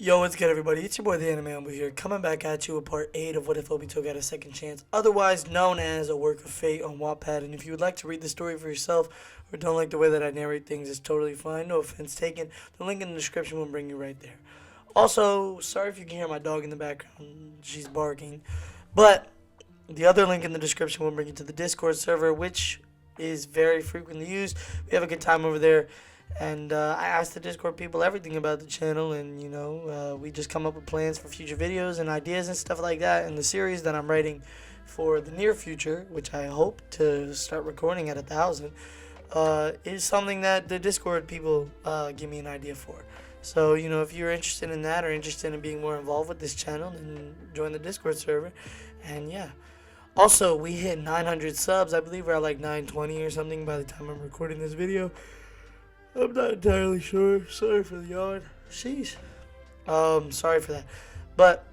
Yo, what's good, everybody? It's your boy, the Anime Umbu here, coming back at you with part 8 of What If Obito Got a Second Chance, otherwise known as A Work of Fate on Wattpad. And if you would like to read the story for yourself, or don't like the way that I narrate things, it's totally fine. No offense taken. The link in the description will bring you right there. Also, sorry if you can hear my dog in the background. She's barking. But the other link in the description will bring you to the Discord server, which is very frequently used. We have a good time over there. And I asked the Discord people everything about the channel, and we just come up with plans for future videos and ideas and stuff like that. And the series that I'm writing for the near future, which I hope to start recording at 1,000, is something that the Discord people give me an idea for. So, if you're interested in that or interested in being more involved with this channel, then join the Discord server. And yeah. Also, we hit 900 subs. I believe we're at like 920 or something by the time I'm recording this video. I'm not entirely sure. Sorry for the yawn. Sheesh. Sorry for that. But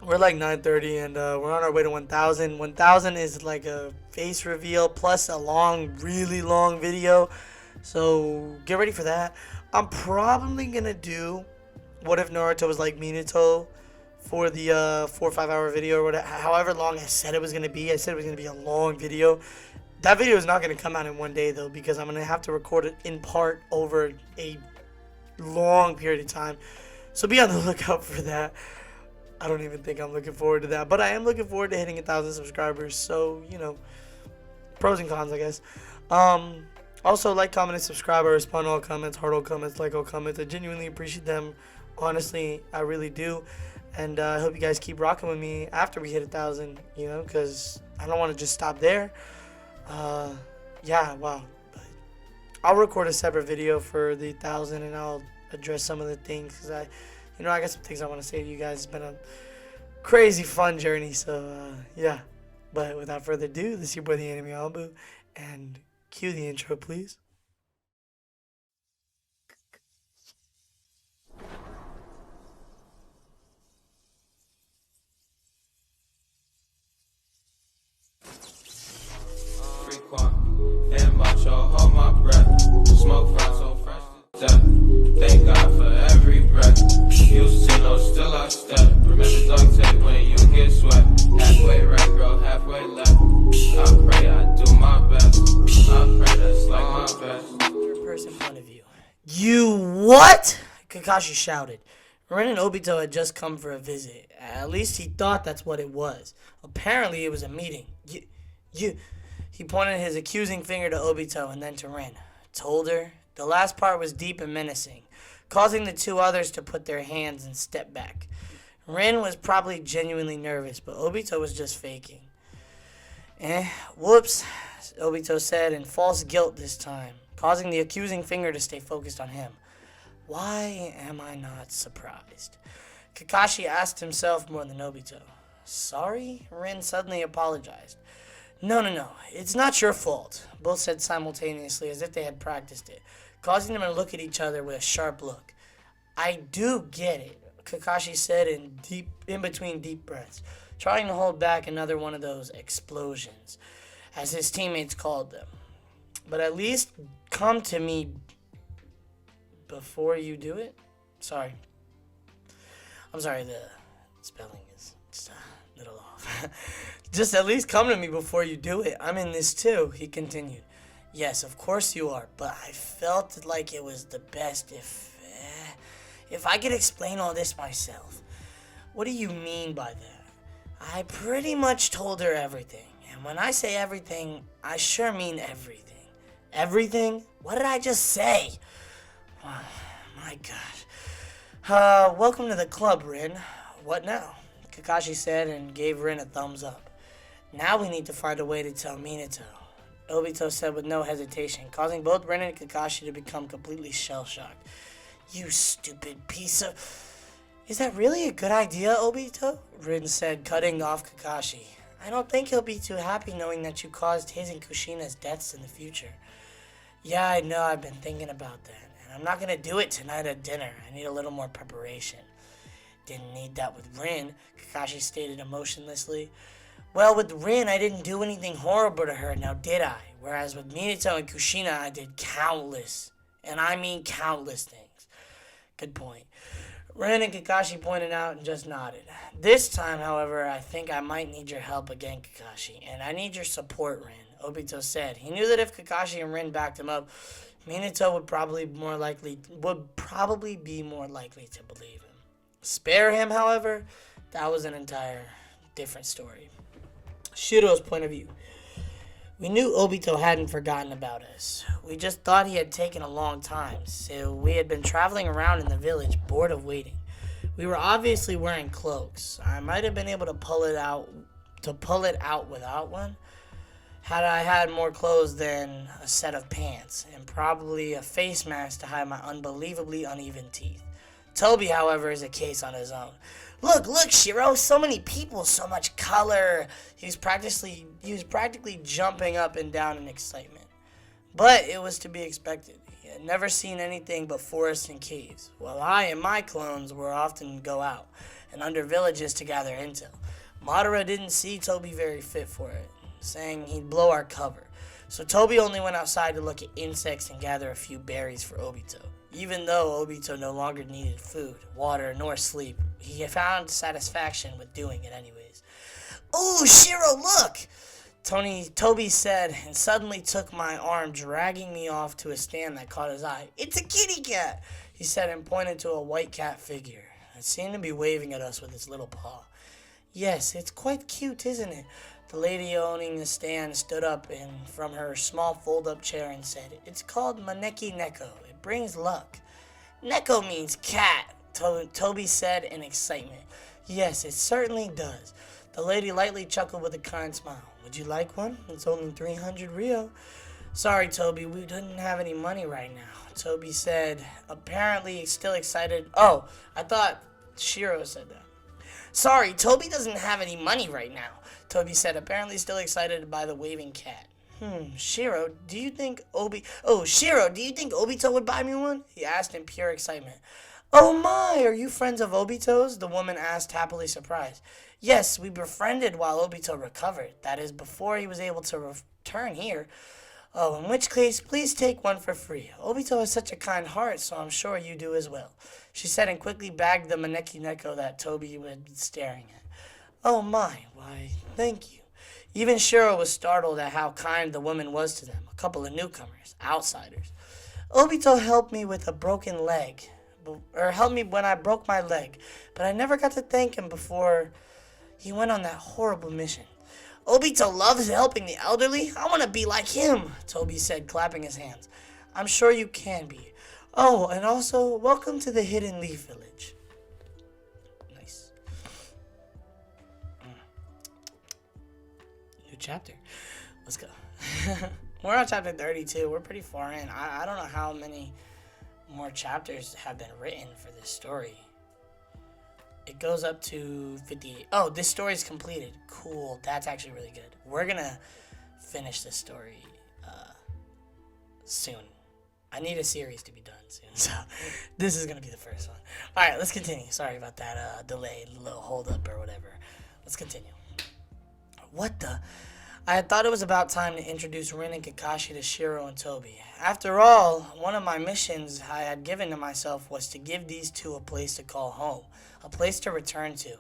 we're like 930 and we're on our way to 1,000. 1,000 is like a face reveal plus a really long video. So get ready for that. I'm probably gonna do What If Naruto was like Minato for the 4 or 5 hour video or whatever. However long I said it was gonna be. I said it was gonna be a long video. That video is not going to come out in one day, though, because I'm going to have to record it in part over a long period of time. So be on the lookout for that. I don't even think I'm looking forward to that. But I am looking forward to hitting 1,000 subscribers. So, pros and cons, I guess. Also, like, comment, and subscribe. I respond to all comments, heart all comments, like all comments. I genuinely appreciate them. Honestly, I really do. And I hope you guys keep rocking with me after we hit 1,000, because I don't want to just stop there. Yeah, wow. But I'll record a separate video for the 1,000 and I'll address some of the things because I got some things I want to say to you guys. It's been a crazy fun journey, so yeah. But without further ado, this is your boy, the Anime Umbu, and cue the intro, please. And watch y'all hold my breath. Smoke fries so fresh to death. Thank God for every breath. Used to know, still I step. Remember dog tape when you get sweat. Halfway right, girl, halfway left. I pray I do my best. I pray that's like my best. Third person point of view. You what? Kakashi shouted. Ren and Obito had just come for a visit. At least he thought that's what it was. Apparently it was a meeting. He pointed his accusing finger to Obito and then to Rin. Told her. The last part was deep and menacing, causing the two others to put their hands and step back. Rin was probably genuinely nervous, but Obito was just faking. Whoops, Obito said in false guilt this time, causing the accusing finger to stay focused on him. Why am I not surprised? Kakashi asked himself more than Obito. Sorry? Rin suddenly apologized. No, it's not your fault, both said simultaneously as if they had practiced it, causing them to look at each other with a sharp look. I do get it, Kakashi said in between deep breaths, trying to hold back another one of those explosions, as his teammates called them. But at least come to me before you do it? Sorry. I'm sorry, the spelling is just a little off. Just at least come to me before you do it. I'm in this too, he continued. Yes, of course you are, but I felt like it was the best if I could explain all this myself. What do you mean by that? I pretty much told her everything. And when I say everything, I sure mean everything. Everything? What did I just say? Oh, my gosh. Welcome to the club, Rin. What now? Kakashi said and gave Rin a thumbs up. Now we need to find a way to tell Minato, Obito said with no hesitation, causing both Rin and Kakashi to become completely shell-shocked. You stupid piece of... Is that really a good idea, Obito? Rin said, cutting off Kakashi. I don't think he'll be too happy knowing that you caused his and Kushina's deaths in the future. Yeah, I know, I've been thinking about that, and I'm not gonna do it tonight at dinner. I need a little more preparation. Didn't need that with Rin, Kakashi stated emotionlessly. Well, with Rin, I didn't do anything horrible to her, now did I? Whereas with Minato and Kushina, I did countless, and I mean countless things. Good point. Ren and Kakashi pointed out and just nodded. This time, however, I think I might need your help again, Kakashi, and I need your support, Ren, Obito said. He knew that if Kakashi and Ren backed him up, Minato would probably be more likely to believe him. Spare him, however, that was an entire different story. Shiro's point of view. We knew Obito hadn't forgotten about us. We just thought he had taken a long time, so we had been traveling around in the village, bored of waiting. We were obviously wearing cloaks. I might have been able to pull it out without one, had I had more clothes than a set of pants, and probably a face mask to hide my unbelievably uneven teeth. Toby, however, is a case on his own. Look, Shiro, so many people, so much color. He was practically jumping up and down in excitement. But it was to be expected. He had never seen anything but forests and caves, while I and my clones would often go out and under villages to gather intel. Madara didn't see Toby very fit for it, saying he'd blow our cover. So Toby only went outside to look at insects and gather a few berries for Obito. Even though Obito no longer needed food, water, nor sleep, he found satisfaction with doing it anyways. "Ooh, Shiro, look!" Toby said, and suddenly took my arm, dragging me off to a stand that caught his eye. "It's a kitty cat," he said, and pointed to a white cat figure. It seemed to be waving at us with its little paw. "Yes, it's quite cute, isn't it?" The lady owning the stand stood up from her small fold-up chair and said, "It's called Maneki Neko. It brings luck." "Neko means cat," Toby said in excitement. "Yes, it certainly does." The lady lightly chuckled with a kind smile. "Would you like one? It's only 300 Rio. "Sorry, Toby, we didn't have any money right now," Toby said, apparently still excited. Oh, I thought Shiro said that. "Sorry, Toby doesn't have any money right now," Toby said, apparently still excited by the waving cat. Shiro, do you think Obito would buy me one?" he asked in pure excitement. "Oh my, are you friends of Obito's?" the woman asked, happily surprised. "Yes, we befriended while Obito recovered. That is, before he was able to return here. Oh, in which case, please take one for free. Obito has such a kind heart, so I'm sure you do as well," she said, and quickly bagged the Maneki Neko that Toby had been staring at. "Oh my, why, thank you." Even Shiro was startled at how kind the woman was to them, a couple of newcomers, outsiders. "Obito helped me with a broken leg, helped me when I broke my leg, but I never got to thank him before he went on that horrible mission." "Obito loves helping the elderly. I want to be like him," Toby said, clapping his hands. "I'm sure you can be. Oh, and also, welcome to the Hidden Leaf Village." Nice. New chapter. Let's go. We're on chapter 32. We're pretty far in. I don't know how many more chapters have been written for this story. It goes up to 58. Oh, this story is completed. Cool. That's actually really good. We're going to finish this story soon. I need a series to be done soon. So this is going to be the first one. All right, let's continue. Sorry about that delay, little hold up or whatever. Let's continue. What the? I had thought it was about time to introduce Rin and Kakashi to Shiro and Toby. After all, one of my missions I had given to myself was to give these two a place to call home, a place to return to.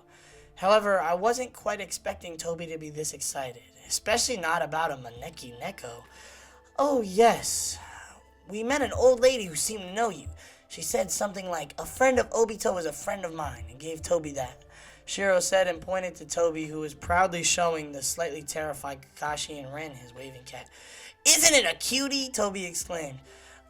However, I wasn't quite expecting Toby to be this excited, especially not about a Maneki Neko. "Oh, yes. We met an old lady who seemed to know you. She said something like, 'A friend of Obito is a friend of mine,' and gave Toby that," Shiro said, and pointed to Toby, who was proudly showing the slightly terrified Kakashi and Rin his waving cat. "Isn't it a cutie?" Toby exclaimed.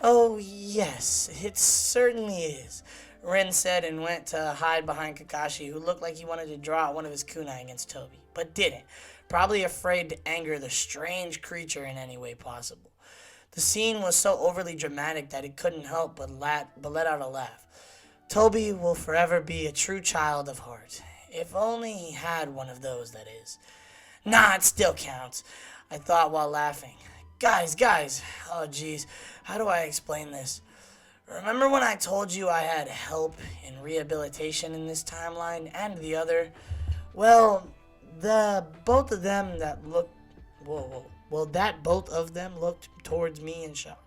"Oh, yes, it certainly is," Rin said, and went to hide behind Kakashi, who looked like he wanted to draw out one of his kunai against Toby, but didn't, probably afraid to anger the strange creature in any way possible. The scene was so overly dramatic that it couldn't help but let out a laugh. Toby will forever be a true child of heart. If only he had one of those, that is. "Nah, it still counts," I thought while laughing. Guys, oh geez, how do I explain this? Remember when I told you I had help in rehabilitation in this timeline and the other? Well, both of them looked towards me in shock.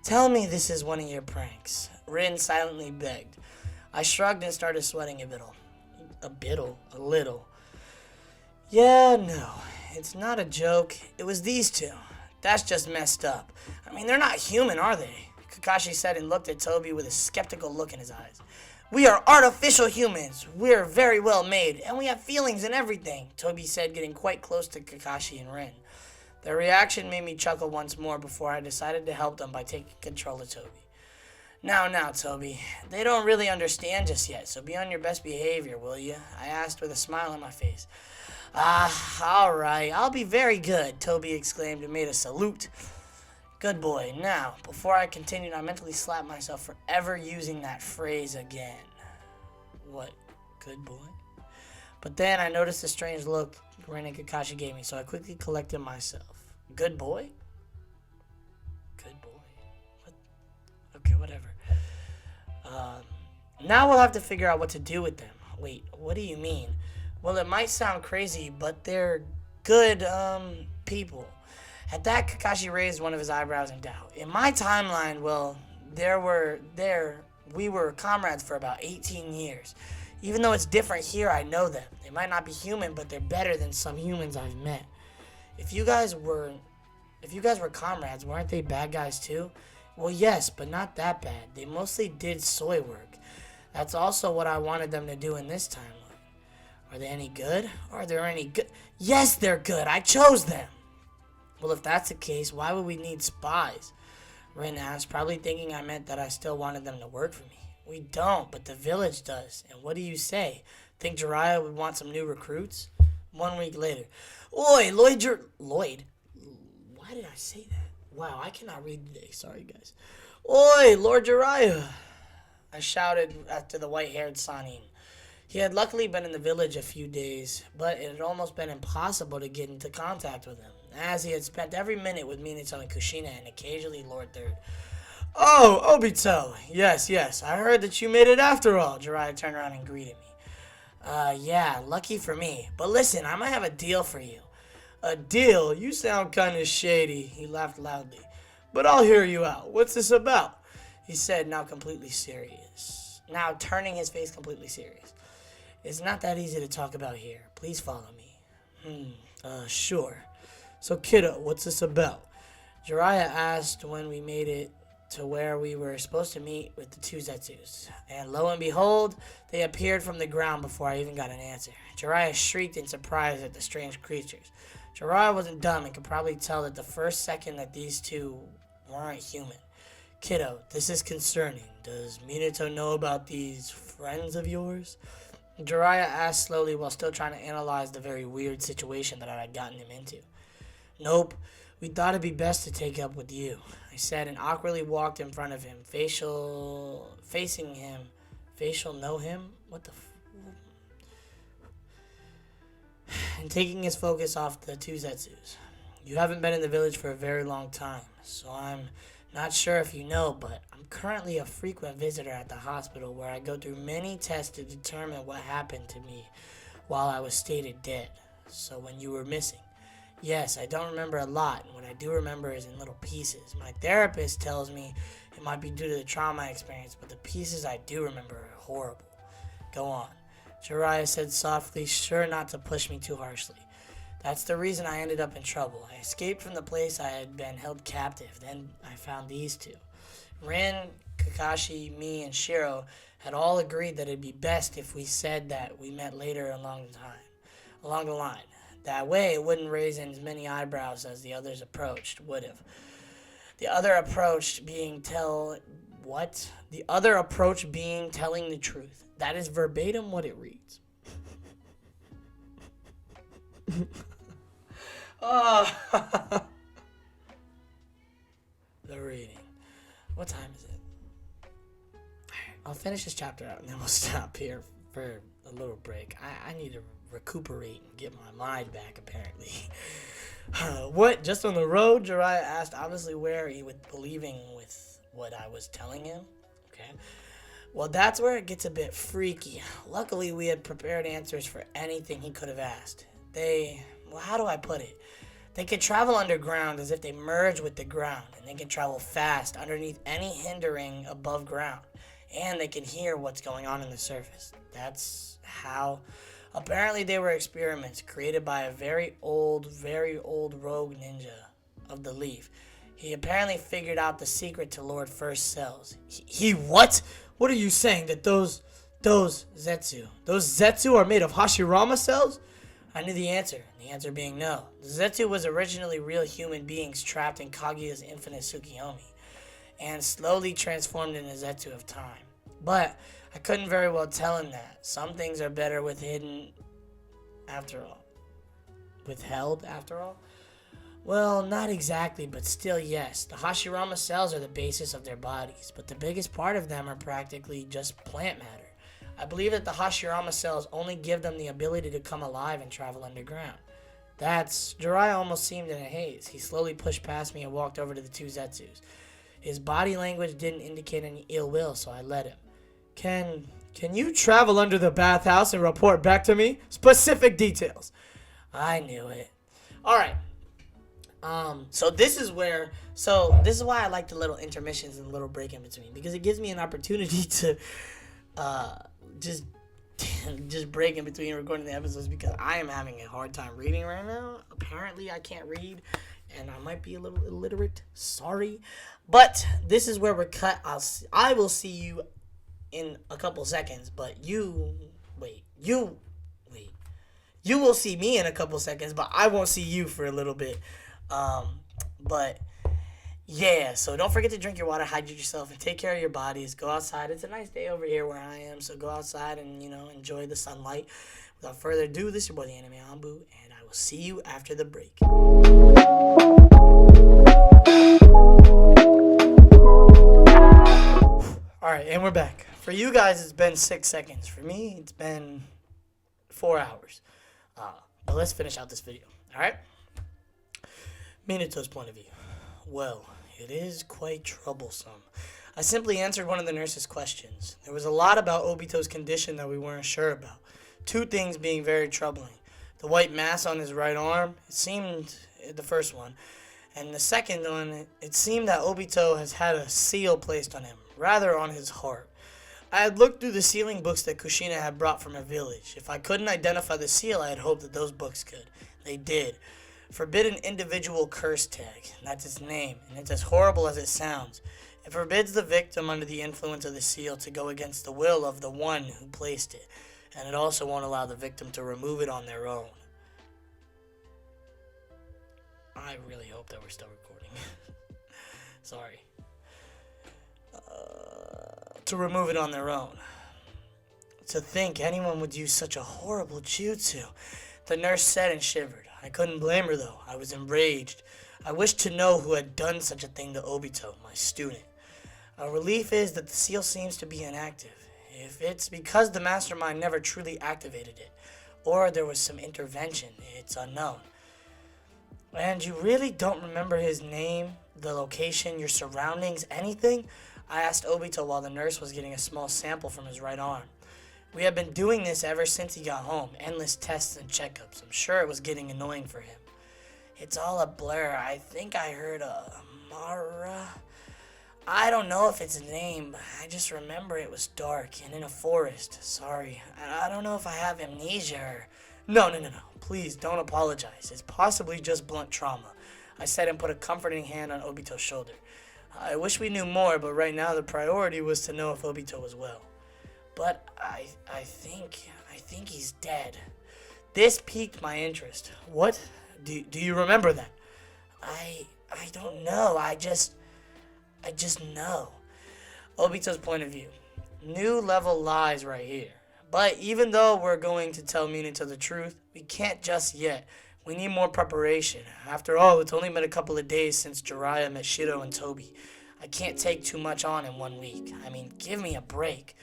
Tell me this is one of your pranks. Rin silently begged. I shrugged and started sweating a little. A little. Yeah, no. It's not a joke. It was these two. That's just messed up. I mean, they're not human, are they? Kakashi said and looked at Toby with a skeptical look in his eyes. We are artificial humans. We're very well made, and we have feelings and everything, Toby said, getting quite close to Kakashi and Rin. Their reaction made me chuckle once more before I decided to help them by taking control of Toby. Now, Toby. They don't really understand just yet, so be on your best behavior, will you? I asked with a smile on my face. All right. I'll be very good, Toby exclaimed and made a salute. Good boy. Now, before I continued, I mentally slapped myself for ever using that phrase again. What? Good boy? But then I noticed a strange look Rin and Kakashi gave me, so I quickly collected myself. Good boy? Good boy. What? Okay, whatever. Now we'll have to figure out what to do with them. Wait, what do you mean? Well, it might sound crazy, but they're good, people. At that, Kakashi raised one of his eyebrows in doubt. In my timeline, well, we were comrades for about 18 years. Even though it's different here, I know them. They might not be human, but they're better than some humans I've met. If you guys were comrades, weren't they bad guys too? Well, yes, but not that bad. They mostly did soy work. That's also what I wanted them to do in this timeline. Are they any good? Are there any good? Yes, they're good. I chose them. Well, if that's the case, why would we need spies? Rin asked, probably thinking I meant that I still wanted them to work for me. We don't, but the village does. And what do you say? Think Jiraiya would want some new recruits? 1 week later. Oi, Lloyd? Why did I say that? Wow, I cannot read today. Sorry, guys. Oi, Lord Jiraiya! I shouted after the white-haired Sanin. He had luckily been in the village a few days, but it had almost been impossible to get into contact with him, as he had spent every minute with Minato and Kushina and occasionally Lord Third. Oh, Obito! Yes, I heard that you made it after all, Jiraiya turned around and greeted me. Yeah, lucky for me. But listen, I might have a deal for you. A deal? You sound kinda shady, he laughed loudly. But I'll hear you out. What's this about? He said, now turning his face completely serious. It's not that easy to talk about here. Please follow me. Sure. So, kiddo, what's this about? Jiraiya asked when we made it to where we were supposed to meet with the two Zetsus. And lo and behold, they appeared from the ground before I even got an answer. Jiraiya shrieked in surprise at the strange creatures. Jiraiya wasn't dumb and could probably tell that the first second that these two weren't human. Kiddo, this is concerning. Does Minato know about these friends of yours? Jiraiya asked slowly while still trying to analyze the very weird situation that I had gotten him into. Nope. We thought it'd be best to take up with you, I said and awkwardly walked in front of him, facing him. Facial know him? What the and taking his focus off the two Zetsus. You haven't been in the village for a very long time, so I'm not sure if you know, but I'm currently a frequent visitor at the hospital where I go through many tests to determine what happened to me while I was stated dead. So when you were missing. Yes, I don't remember a lot, and what I do remember is in little pieces. My therapist tells me it might be due to the trauma I experienced, but the pieces I do remember are horrible. Go on. Jiraiya said softly, sure not to push me too harshly. That's the reason I ended up in trouble. I escaped from the place I had been held captive. Then I found these two. Rin, Kakashi, me, and Shiro had all agreed that it'd be best if we said that we met later along the line. That way, it wouldn't raise as many eyebrows as the others approached would have. The other approach being telling the truth. That is verbatim what it reads. The reading. What time is it? I'll finish this chapter out and then we'll stop here for a little break. I need to recuperate and get my mind back, apparently. What? Just on the road? Jiraiya asked, obviously wary with believing with what I was telling him. Okay. Well, that's where it gets a bit freaky. Luckily, we had prepared answers for anything he could have asked. How do I put it? They can travel underground as if they merge with the ground, and they can travel fast underneath any hindering above ground, and they can hear what's going on in the surface. That's how. Apparently, they were experiments created by a very old rogue ninja of the Leaf. He apparently figured out the secret to Lord First cells. He what? What are you saying? That those Zetsu are made of Hashirama cells? I knew the answer being no. The Zetsu was originally real human beings trapped in Kaguya's infinite Tsukiyomi, and slowly transformed into Zetsu of time. But I couldn't very well tell him that. Some things are better withheld after all. Well, not exactly, but still yes. The Hashirama cells are the basis of their bodies, but the biggest part of them are practically just plant matter. I believe that the Hashirama cells only give them the ability to come alive and travel underground. Jiraiya almost seemed in a haze. He slowly pushed past me and walked over to the two Zetsus. His body language didn't indicate any ill will, so I let him. Can you travel under the bathhouse and report back to me? Specific details. I knew it. Alright. So this is why I like the little intermissions and the little break in between, because it gives me an opportunity to just break in between recording the episodes, because I am having a hard time reading right now. Apparently I can't read, and I might be a little illiterate. Sorry. But this is where we're cut. I will see you in a couple seconds, but you will see me in a couple seconds, but I won't see you for a little bit. But yeah, so don't forget to drink your water, hydrate yourself, and take care of your bodies. Go outside. It's a nice day over here where I am, so go outside and, enjoy the sunlight. Without further ado, this is your boy, the Anime Ambu, and I will see you after the break. Alright, and we're back. For you guys, it's been 6 seconds. For me, it's been 4 hours. But let's finish out this video, alright? Minato's point of view. Well, it is quite troublesome. I simply answered one of the nurse's questions. There was a lot about Obito's condition that we weren't sure about. 2 things being very troubling. The white mass on his right arm, it seemed, the first one. And the second one, it seemed that Obito has had a seal placed on him, rather on his heart. I had looked through the sealing books that Kushina had brought from her village. If I couldn't identify the seal, I had hoped that those books could. They did. Forbidden individual curse tag. That's its name, and it's as horrible as it sounds. It forbids the victim under the influence of the seal to go against the will of the one who placed it, and it also won't allow the victim to remove it on their own. I really hope that we're still recording. Sorry. To remove it on their own. To think anyone would use such a horrible jutsu. The nurse said and shivered. I couldn't blame her, though. I was enraged. I wished to know who had done such a thing to Obito, my student. A relief is that the seal seems to be inactive. If it's because the mastermind never truly activated it, or there was some intervention, it's unknown. And you really don't remember his name, the location, your surroundings, anything? I asked Obito while the nurse was getting a small sample from his right arm. We had been doing this ever since he got home, endless tests and checkups. I'm sure it was getting annoying for him. It's all a blur. I think I heard a Mara. I don't know if it's a name. I just remember it was dark and in a forest. Sorry. I don't know if I have amnesia or... No. Please, don't apologize. It's possibly just blunt trauma. I said and put a comforting hand on Obito's shoulder. I wish we knew more, but right now the priority was to know if Obito was well. But I think he's dead. This piqued my interest. What? Do you remember that? I don't know. I just know. Obito's point of view. New level lies right here. But even though we're going to tell Minato the truth, we can't just yet. We need more preparation. After all, it's only been a couple of days since Jiraiya met Shiro and Tobi. I can't take too much on in 1 week. I mean, give me a break.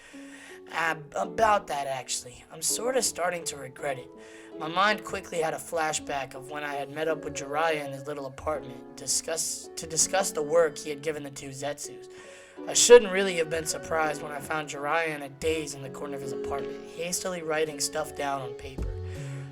About that, actually. I'm sort of starting to regret it. My mind quickly had a flashback of when I had met up with Jiraiya in his little apartment to discuss the work he had given the 2 Zetsus. I shouldn't really have been surprised when I found Jiraiya in a daze in the corner of his apartment, hastily writing stuff down on paper.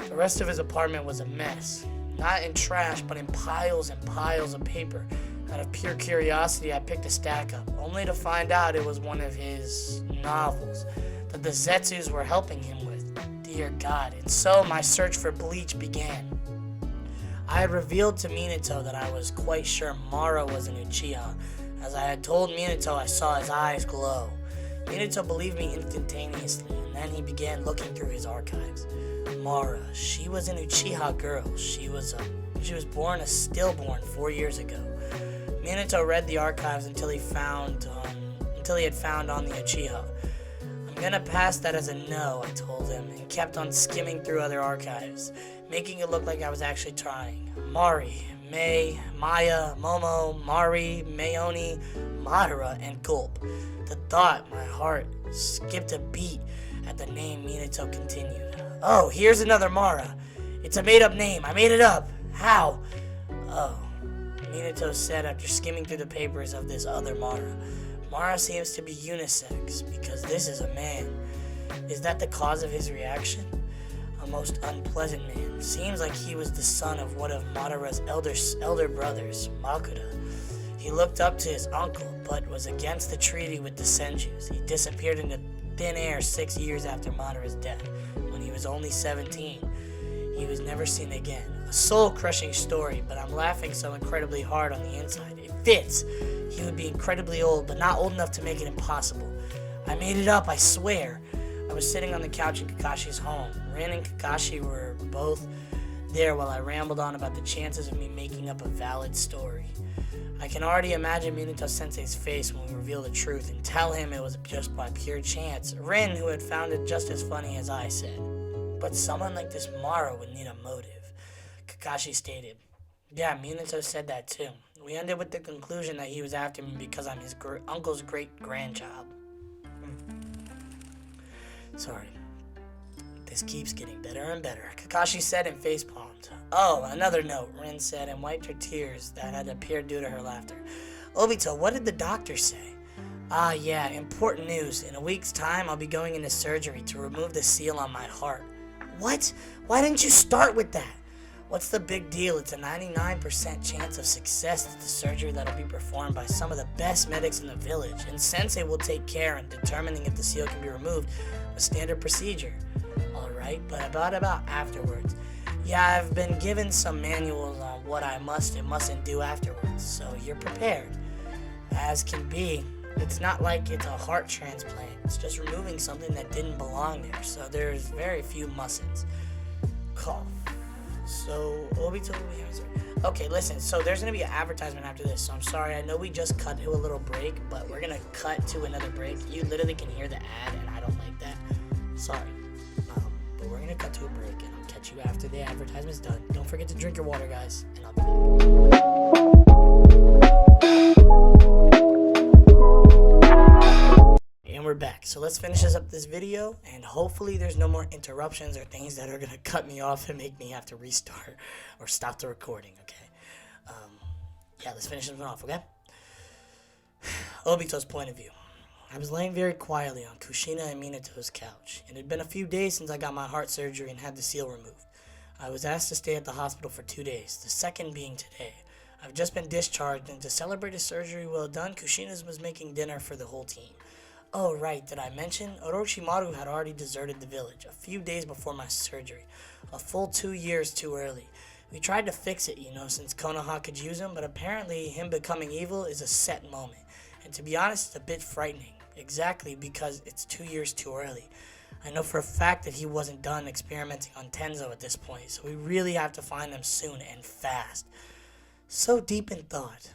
The rest of his apartment was a mess. Not in trash, but in piles and piles of paper. Out of pure curiosity, I picked a stack up, only to find out it was one of his novels that the Zetsus were helping him with. Dear God. And so my search for Bleach began. I had revealed to Minato that I was quite sure Mara was an Uchiha. As I had told Minato, I saw his eyes glow. Minato believed me instantaneously, and then he began looking through his archives. Mara, she was an Uchiha girl. She was born a stillborn 4 years ago. Minato read the archives until he had found on the Uchiha. I'm gonna pass that as a no, I told him, and kept on skimming through other archives, making it look like I was actually trying. Mari, Mei, Maya, Momo, Mari, Mayoni, Madara, and Gulp. The thought, my heart skipped a beat at the name. Minato continued. Oh, here's another Mara. It's a made-up name. I made it up. How? Oh, Minato said after skimming through the papers of this other Mara. Mara seems to be unisex, because this is a man. Is that the cause of his reaction? A most unpleasant man. Seems like he was the son of one of Madara's elder brothers, Makuta. He looked up to his uncle, but was against the treaty with the Senjus. He disappeared into thin air 6 years after Madara's death, when he was only 17. He was never seen again. A soul-crushing story, but I'm laughing so incredibly hard on the inside. It fits. He would be incredibly old, but not old enough to make it impossible. I made it up, I swear. I was sitting on the couch in Kakashi's home. Rin and Kakashi were both there while I rambled on about the chances of me making up a valid story. I can already imagine Minato Sensei's face when we reveal the truth and tell him it was just by pure chance. Rin, who had found it just as funny as I said. But someone like this Mara would need a motive, Kakashi stated. Yeah, Minato said that too. We ended with the conclusion that he was after me because I'm his uncle's great-grandchild. Sorry. This keeps getting better and better, Kakashi said and facepalmed. Oh, another note, Rin said and wiped her tears that had appeared due to her laughter. Obito, what did the doctor say? Ah, yeah, important news. In a week's time, I'll be going into surgery to remove the seal on my heart. What? Why didn't you start with that? What's the big deal? It's a 99% chance of success at the surgery that'll be performed by some of the best medics in the village, and Sensei will take care in determining if the seal can be removed, a standard procedure. Alright, but about afterwards. Yeah, I've been given some manuals on what I must and mustn't do afterwards, so you're prepared. As can be. It's not like it's a heart transplant. It's just removing something that didn't belong there, so there's very few mustn'ts. Cough. So, Obito... Okay, listen, so there's going to be an advertisement after this, so I'm sorry. I know we just cut to a little break, but we're going to cut to another break. You literally can hear the ad, and I don't like that. Sorry. But we're going to cut to a break, and I'll catch you after the advertisement's done. Don't forget to drink your water, guys, and I'll be back. And we're back. So let's finish this video, and hopefully there's no more interruptions or things that are going to cut me off and make me have to restart or stop the recording, okay? Yeah, let's finish this one off, okay? Obito's point of view. I was laying very quietly on Kushina and Minato's couch. It had been a few days since I got my heart surgery and had the seal removed. I was asked to stay at the hospital for 2 days, the second being today. I've just been discharged, and to celebrate his surgery well done, Kushina was making dinner for the whole team. Oh, right, did I mention? Orochimaru had already deserted the village a few days before my surgery, a full 2 years too early. We tried to fix it, since Konoha could use him, but apparently him becoming evil is a set moment. And to be honest, it's a bit frightening, exactly because it's 2 years too early. I know for a fact that he wasn't done experimenting on Tenzo at this point, so we really have to find them soon and fast. So deep in thought.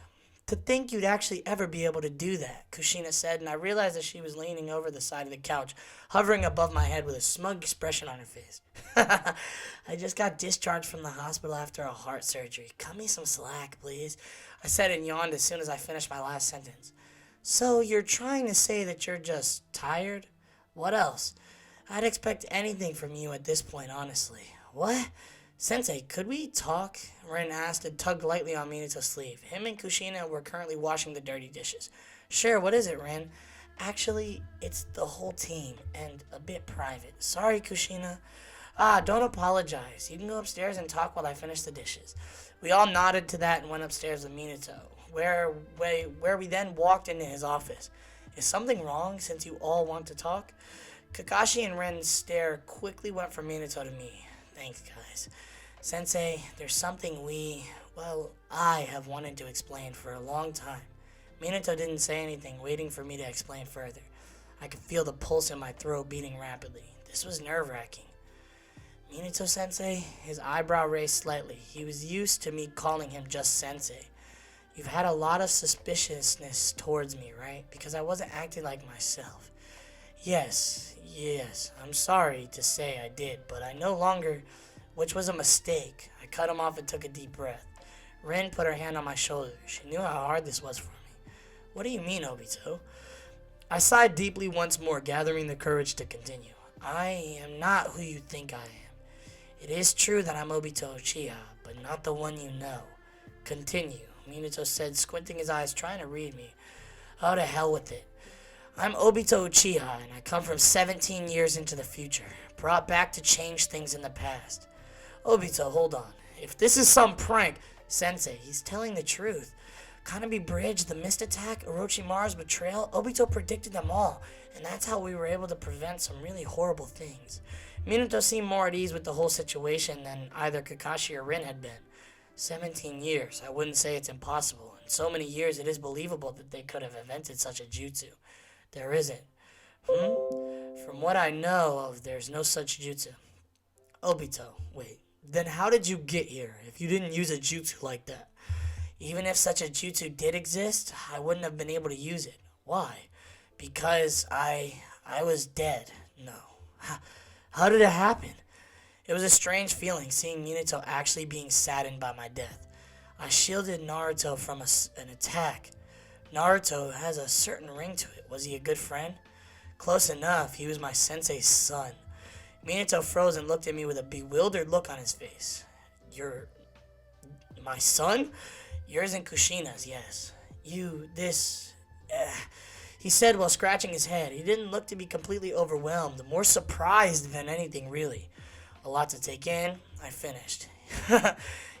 To think you'd actually ever be able to do that, Kushina said, and I realized that she was leaning over the side of the couch, hovering above my head with a smug expression on her face. I just got discharged from the hospital after a heart surgery. Cut me some slack, please. I said and yawned as soon as I finished my last sentence. So you're trying to say that you're just tired? What else? I'd expect anything from you at this point, honestly. What? Sensei, could we talk? Rin asked and tugged lightly on Minato's sleeve. Him and Kushina were currently washing the dirty dishes. Sure, what is it, Rin? Actually, it's the whole team, and a bit private. Sorry, Kushina. Ah, don't apologize. You can go upstairs and talk while I finish the dishes. We all nodded to that and went upstairs with Minato, where we then walked into his office. Is something wrong since you all want to talk? Kakashi and Ren's stare quickly went from Minato to me. Thanks, guys. Sensei, there's something I have wanted to explain for a long time. Minato didn't say anything, waiting for me to explain further. I could feel the pulse in my throat beating rapidly. This was nerve-wracking. Minato-sensei? His eyebrow raised slightly. He was used to me calling him just sensei. You've had a lot of suspiciousness towards me, right? Because I wasn't acting like myself. Yes, I'm sorry to say I did, but I no longer, which was a mistake. I cut him off and took a deep breath. Rin put her hand on my shoulder. She knew how hard this was for me. What do you mean, Obito? I sighed deeply once more, gathering the courage to continue. I am not who you think I am. It is true that I'm Obito Uchiha, but not the one you know. Continue, Minato said, squinting his eyes, trying to read me. Oh, to hell with it. I'm Obito Uchiha, and I come from 17 years into the future, brought back to change things in the past. Obito, hold on. If this is some prank, Sensei, he's telling the truth. Kanebe Bridge, the mist attack, Orochimaru's betrayal, Obito predicted them all, and that's how we were able to prevent some really horrible things. Minato seemed more at ease with the whole situation than either Kakashi or Rin had been. 17 years, I wouldn't say it's impossible. In so many years, it is believable that they could have invented such a jutsu. There isn't. From what I know of, there's no such jutsu. Obito, wait. Then how did you get here if you didn't use a jutsu like that? Even if such a jutsu did exist, I wouldn't have been able to use it. Why? Because I was dead. No. How did it happen? It was a strange feeling seeing Minato actually being saddened by my death. I shielded Naruto from an attack. Naruto has a certain ring to it. Was he a good friend? Close enough. He was my sensei's son. Minato froze and looked at me with a bewildered look on his face. You're my son? Yours and Kushina's, yes. He said while scratching his head. He didn't look to be completely overwhelmed, more surprised than anything, really. A lot to take in. I finished.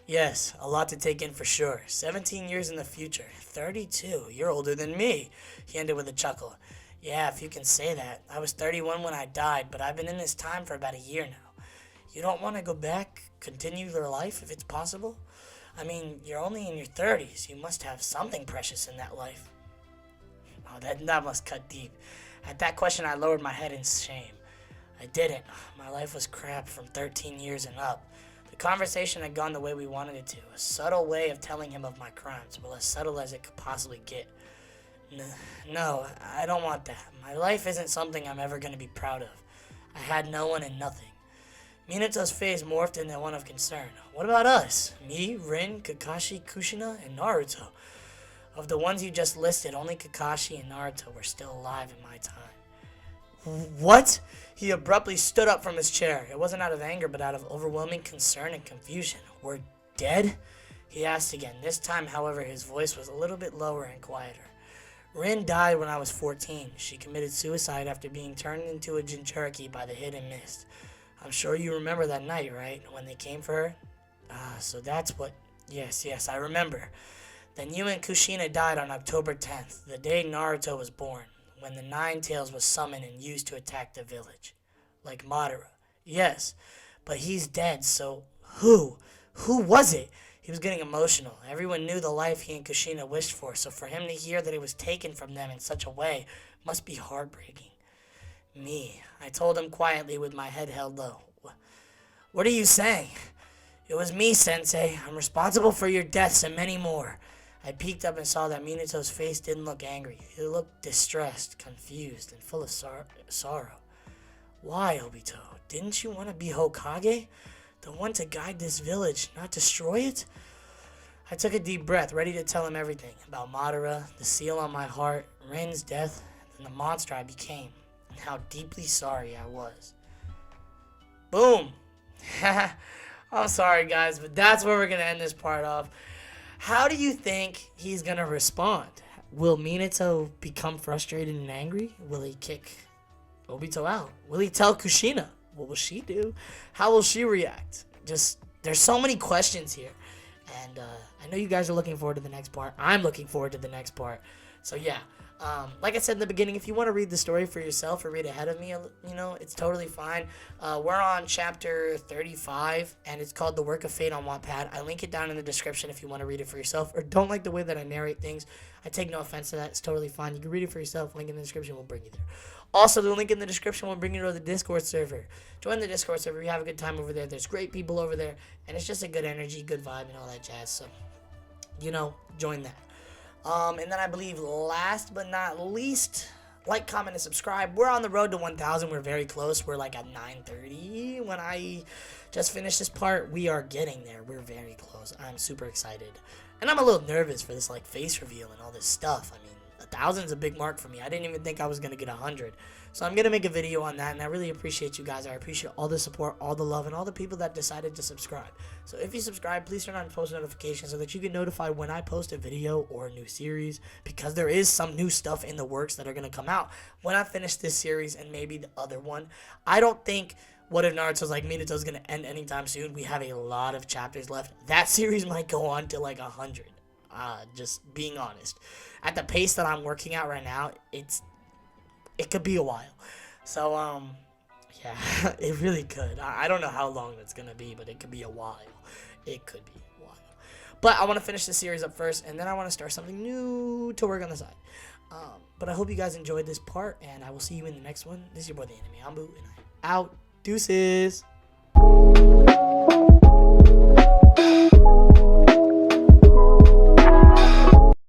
Yes, a lot to take in for sure. 17 years in the future. 32. You're older than me. He ended with a chuckle. Yeah, if you can say that. I was 31 when I died, but I've been in this time for about a year now. You don't want to go back, continue your life if it's possible? I mean, you're only in your 30s. You must have something precious in that life. Oh, that must cut deep. At that question, I lowered my head in shame. I didn't. My life was crap from 13 years and up. The conversation had gone the way we wanted it to. A subtle way of telling him of my crimes, well, as subtle as it could possibly get. No, I don't want that. My life isn't something I'm ever going to be proud of. I had no one and nothing. Minato's face morphed into one of concern. What about us? Me, Rin, Kakashi, Kushina, and Naruto. Of the ones you just listed, only Kakashi and Naruto were still alive in my time. What? He abruptly stood up from his chair. It wasn't out of anger, but out of overwhelming concern and confusion. We're dead? He asked again. This time, however, his voice was a little bit lower and quieter. Rin died when I was 14. She committed suicide after being turned into a Jinchuriki by the hidden mist. I'm sure you remember that night, right? When they came for her? So that's what... Yes, I remember. Then you and Kushina died on October 10th, the day Naruto was born, when the Nine Tails was summoned and used to attack the village. Like Madara. Yes, but he's dead, so who? Who was it? He was getting emotional. Everyone knew the life he and Kushina wished for, so for him to hear that it was taken from them in such a way must be heartbreaking. Me, I told him quietly with my head held low. What are you saying? It was me, Sensei. I'm responsible for your deaths and many more. I peeked up and saw that Minato's face didn't look angry. It looked distressed, confused, and full of sorrow. Why, Obito? Didn't you want to be Hokage? The one to guide this village, not destroy it? I took a deep breath, ready to tell him everything. About Madara, the seal on my heart, Rin's death, and the monster I became. And how deeply sorry I was. Boom! I'm sorry, guys, but that's where we're going to end this part off. How do you think he's going to respond? Will Minato become frustrated and angry? Will he kick Obito out? Will he tell Kushina? What will she do? How will she react? Just, there's so many questions here. And I know you guys are looking forward to the next part. I'm looking forward to the next part. So yeah, like I said in the beginning, if you want to read the story for yourself or read ahead of me, you know, it's totally fine. We're on chapter 35, and it's called The Work of Fate on Wattpad. I link it down in the description if you want to read it for yourself or don't like the way that I narrate things. I take no offense to that. It's totally fine. You can read it for yourself. Link in the description will bring you there. Also, the link in the description will bring you to the Discord server. Join the Discord server. We have a good time over there. There's great people over there, and it's just a good energy, good vibe, and all that jazz. So, you know, join that. And then I believe last but not least, like, comment, and subscribe. We're on the road to 1,000. We're very close. We're like at 930 when I just finished this part. We are getting there. We're very close. I'm super excited. And I'm a little nervous for this, like, face reveal and all this stuff. I mean, 1,000 is a big mark for me. I didn't even think I was going to get 100. So I'm going to make a video on that, and I really appreciate you guys. I appreciate all the support, all the love, and all the people that decided to subscribe. So if you subscribe, please turn on post notifications so that you get notified when I post a video or a new series, because there is some new stuff in the works that are going to come out when I finish this series and maybe the other one. I don't think What If Naruto's Like Minato is going to end anytime soon. We have a lot of chapters left. That series might go on to like 100. Just being honest. At the pace that I'm working at right now, it could be a while. So, yeah, it really could. I don't know how long that's going to be, but it could be a while. It could be a while. But I want to finish this series up first, and then I want to start something new to work on the side. But I hope you guys enjoyed this part, and I will see you in the next one. This is your boy, the Anime Ambu, and I'm out. Deuces.